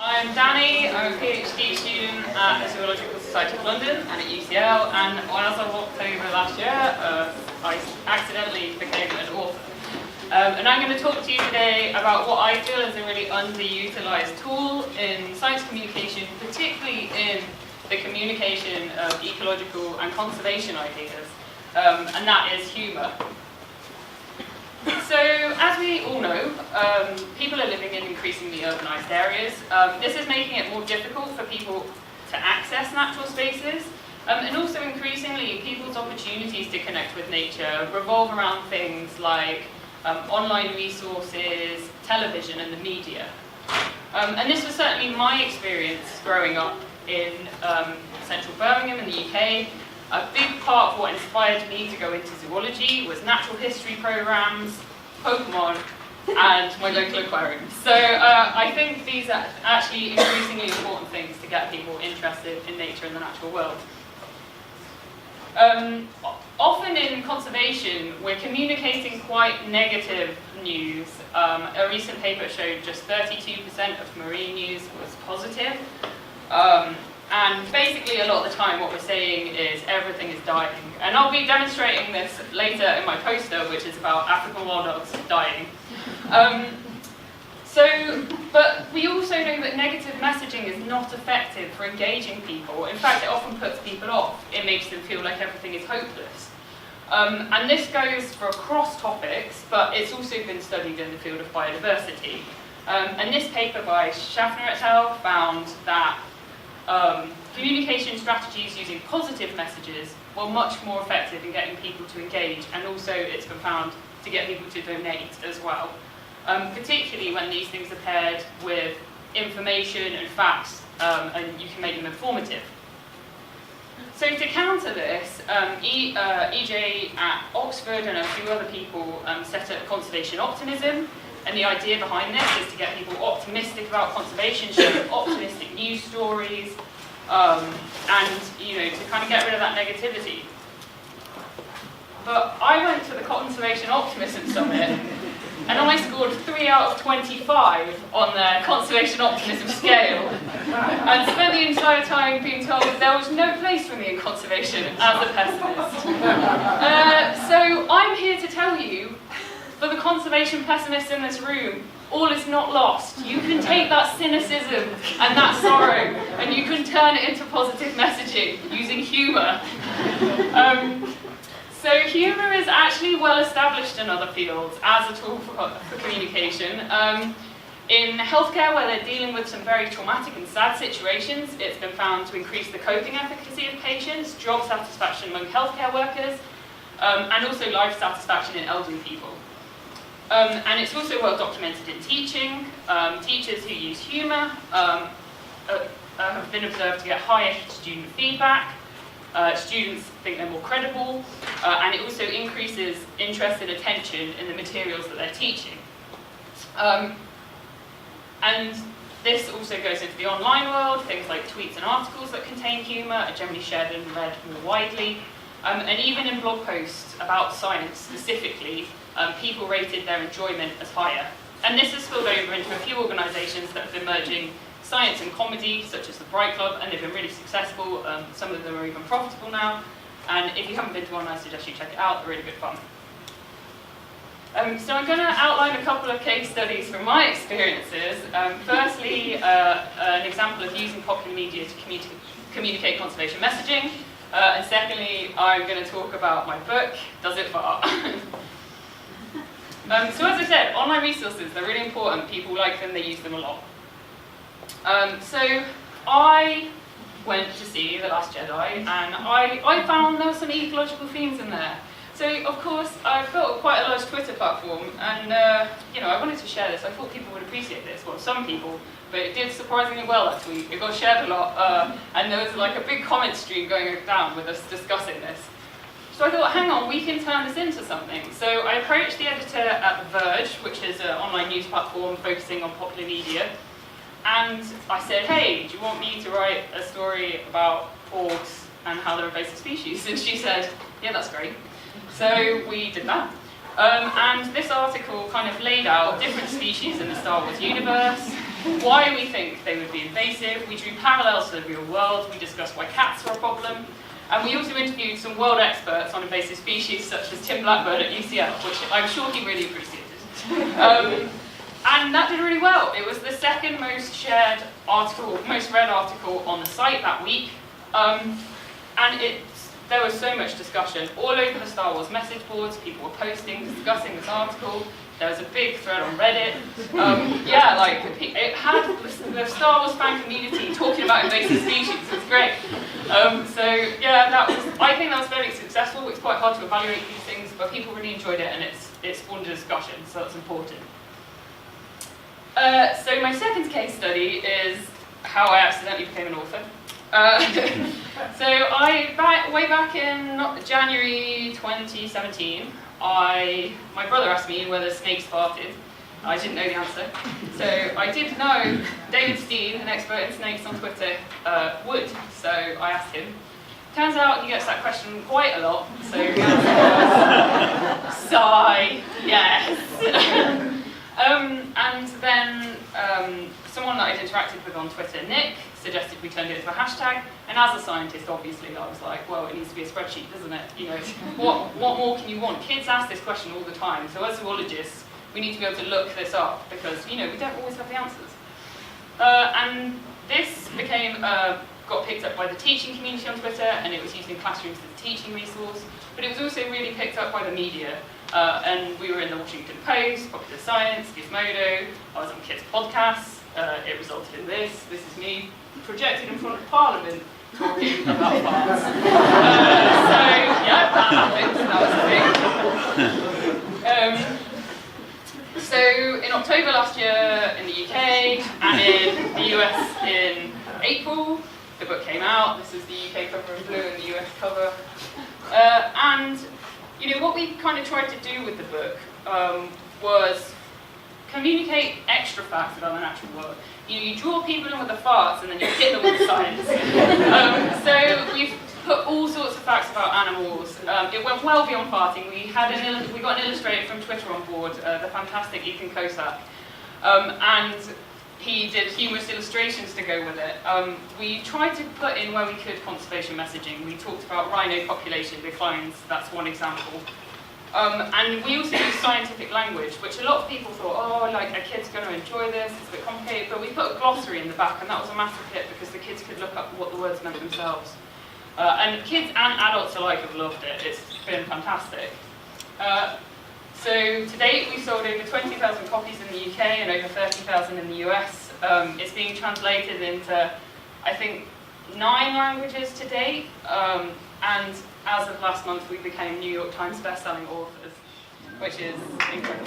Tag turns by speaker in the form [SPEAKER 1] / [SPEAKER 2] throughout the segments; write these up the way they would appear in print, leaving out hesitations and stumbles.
[SPEAKER 1] I'm Dani, I'm a PhD student at the Zoological Society of London and at UCL, and as of October last year, I accidentally became an author. And I'm going to talk to you today about what I feel is a really underutilised tool in science communication, particularly in the communication of ecological and conservation ideas, and that is humour. So, as we all know, people are living in increasingly urbanised areas. This is making it more difficult for people to access natural spaces, and also increasingly people's opportunities to connect with nature revolve around things like online resources, television and the media. And this was certainly my experience growing up in central Birmingham in the UK. A big part of what inspired me to go into zoology was natural history programs, Pokemon, and my local aquarium. So I think these are actually increasingly important things to get people interested in nature and the natural world. Often in conservation, we're communicating quite negative news. A recent paper showed just 32% of marine news was positive. And basically a lot of the time what we're saying is everything is dying. And I'll be demonstrating this later in my poster, which is about African wild dogs dying. But we also know that negative messaging is not effective for engaging people. In fact, it often puts people off. It makes them feel like everything is hopeless. And this goes for across topics, but it's also been studied in the field of biodiversity. And this paper by Schaffner et al. Found that communication strategies using positive messages were much more effective in getting people to engage, and also it's been found to get people to donate as well, particularly when these things are paired with information and facts, and you can make them informative. So to counter this, EJ at Oxford and a few other people set up conservation optimism. And the idea behind this is to get people optimistic about conservation, share optimistic news stories, and to kind of get rid of that negativity. But I went to the Conservation Optimism Summit, and I scored 3 out of 25 on their conservation optimism scale, and spent the entire time being told there was no place for me in conservation as a pessimist. So I'm here to tell you, for the conservation pessimists in this room, all is not lost. You can take that cynicism and that sorrow and you can turn it into positive messaging using humour. So humour is actually well established in other fields as a tool for communication. In healthcare, where they're dealing with some very traumatic and sad situations, it's been found to increase the coping efficacy of patients, job satisfaction among healthcare workers, and also life satisfaction in elderly people. And it's also well documented in teaching. Teachers who use humour have been observed to get higher student feedback. Students think they're more credible, and it also increases interest and attention in the materials that they're teaching. And this also goes into the online world. Things like tweets and articles that contain humour are generally shared and read more widely. And even in blog posts about science specifically, people rated their enjoyment as higher. And this has spilled over into a few organisations that have been merging science and comedy, such as the Bright Club, and they've been really successful. Some of them are even profitable now. And if you haven't been to one, I suggest you check it out. They're really good fun. So I'm going to outline a couple of case studies from my experiences. Firstly, an example of using popular media to communicate conservation messaging. And secondly, I'm going to talk about my book, Does It Fart? So as I said, online resources, they're really important. People like them, they use them a lot. So I went to see The Last Jedi, and I found there were some ecological themes in there. So of course, I've built quite a large Twitter platform, and I wanted to share this. I thought people would appreciate this. Well, some people, but it did surprisingly well actually. It got shared a lot, and there was like a big comment stream going down with us discussing this. So I thought, hang on, we can turn this into something. So I approached the editor at The Verge, which is an online news platform focusing on popular media, and I said, hey, do you want me to write a story about orcs and how they're invasive species? And she said, yeah, that's great. So we did that. And this article kind of laid out different species in the Star Wars universe, why we think they would be invasive. We drew parallels to the real world. We discussed why cats are a problem. And we also interviewed some world experts on invasive species, such as Tim Blackburn at UCL, which I'm sure he really appreciated. And that did really well. It was the second most shared article, most read article on the site that week. And there was so much discussion all over the Star Wars message boards. People were posting, discussing this article. There was a big thread on Reddit. Yeah, like it had the Star Wars fan community talking about invasive species. It was great. So yeah, I think that was very successful. It's quite hard to evaluate these things, but people really enjoyed it, and it spawned a discussion, so that's important. So my second case study is how I accidentally became an author. So way back in January 2017, my brother asked me whether snakes farted. I didn't know the answer. So I did know David Steen, an expert in snakes on Twitter, would. So I asked him. Turns out he gets that question quite a lot. So the answer was, sigh, yes. And then someone that I'd interacted with on Twitter, Nick, suggested we turned it into a hashtag. And as a scientist, obviously, I was like, well, it needs to be a spreadsheet, doesn't it? You know, what more can you want? Kids ask this question all the time. So as zoologists, we need to be able to look this up because, you know, we don't always have the answers. And this got picked up by the teaching community on Twitter, and it was used in classrooms as a teaching resource. But it was also really picked up by the media. And we were in the Washington Post, Popular Science, Gizmodo. I was on kids' podcasts. It resulted in this. This is me projected in front of Parliament talking about farts. So yeah, that happened. That was a thing. So in October last year in the UK and in the US in April, the book came out. This is the UK cover in blue and the US cover. And you know what we kind of tried to do with the book was communicate extra facts about the natural world. You draw people in with the farts and then you hit them with the science. So we've put all sorts of facts about animals. It went well beyond farting. We got an illustrator from Twitter on board, the fantastic Ethan Kosak, and he did humorous illustrations to go with it. We tried to put in where we could conservation messaging. We talked about rhino population declines. That's one example. And we also use scientific language, which a lot of people thought, oh, like a kid's going to enjoy this, it's a bit complicated, but we put a glossary in the back, and that was a massive hit because the kids could look up what the words meant themselves. And kids and adults alike have loved it. It's been fantastic. So to date, we've sold over 20,000 copies in the UK and over 30,000 in the US. It's being translated into, I think, 9 languages to date. And as of last month, we became New York Times bestselling authors, which is incredible.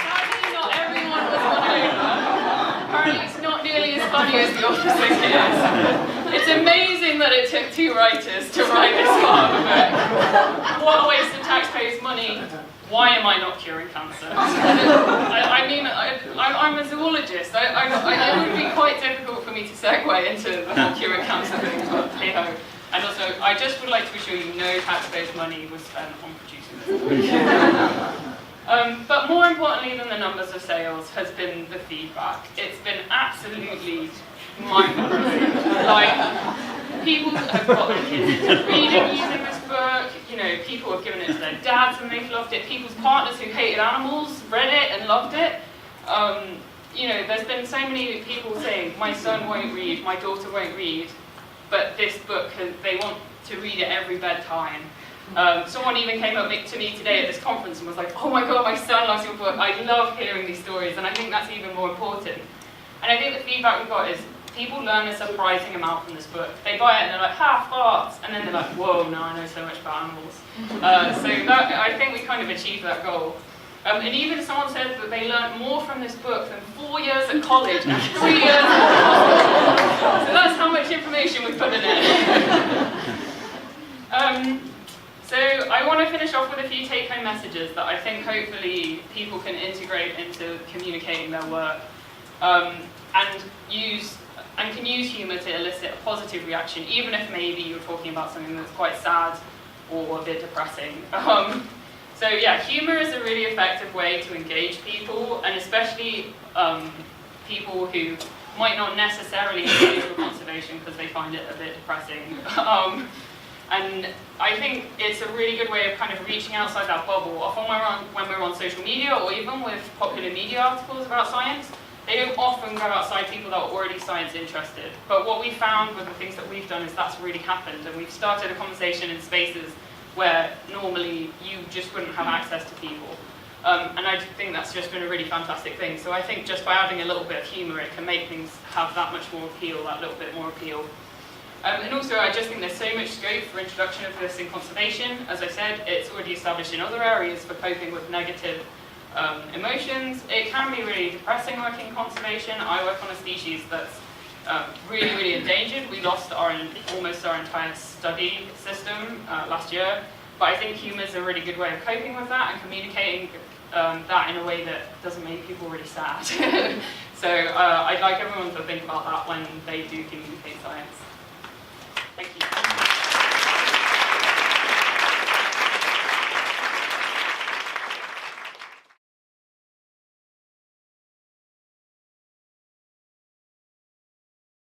[SPEAKER 1] Sadly, not everyone was won over. Apparently, it's not nearly as funny as the authors think it is. It's amazing that it took 2 writers to write this part of a book. What a waste of taxpayers' money. Why am I not curing cancer? I mean, I'm a zoologist. It would be quite difficult for me to segue into the whole curing cancer thing, but hey ho. And also, I just would like to assure you no taxpayers' money was spent on producing this. But more importantly than the numbers of sales has been the feedback. It's been absolutely mind-boggling. Like, people have got their kids into reading using this book. You know, people have given it to their dads and they've loved it. People's partners who hated animals read it and loved it. You know, there's been so many people saying, my son won't read, my daughter won't read, but this book, they want to read it every bedtime. Someone even came up to me today at this conference and was like, oh my god, my son loves your book. I love hearing these stories, and I think that's even more important. And I think the feedback we got is, people learn a surprising amount from this book. They buy it and they're like, farts, and then they're like, whoa, now I know so much about animals. So I think we kind of achieved that goal. And even someone said that they learned more from this book than 4 years at college and 3 years at hospital. So that's how much information we put in it. So I want to finish off with a few take-home messages that I think hopefully people can integrate into communicating their work. And can use humour to elicit a positive reaction, even if maybe you're talking about something that's quite sad or a bit depressing. So yeah, humour is a really effective way to engage people, and especially people who might not necessarily engage with conservation because they find it a bit depressing. And I think it's a really good way of kind of reaching outside that bubble. Often when we're on social media, or even with popular media articles about science, they don't often go outside people that are already science interested. But what we found with the things that we've done is that's really happened, and we've started a conversation in spaces where normally you just wouldn't have access to people. And I think that's just been a really fantastic thing. So I think just by adding a little bit of humour, it can make things have that much more appeal, that little bit more appeal. And also, I just think there's so much scope for introduction of this in conservation. As I said, it's already established in other areas for coping with negative emotions. It can be really depressing working in conservation. I work on a species that's really, really endangered. We lost almost our entire study system last year. But I think humour is a really good way of coping with that and communicating that in a way that doesn't make people really sad. So I'd like everyone to think about that when they do communicate science.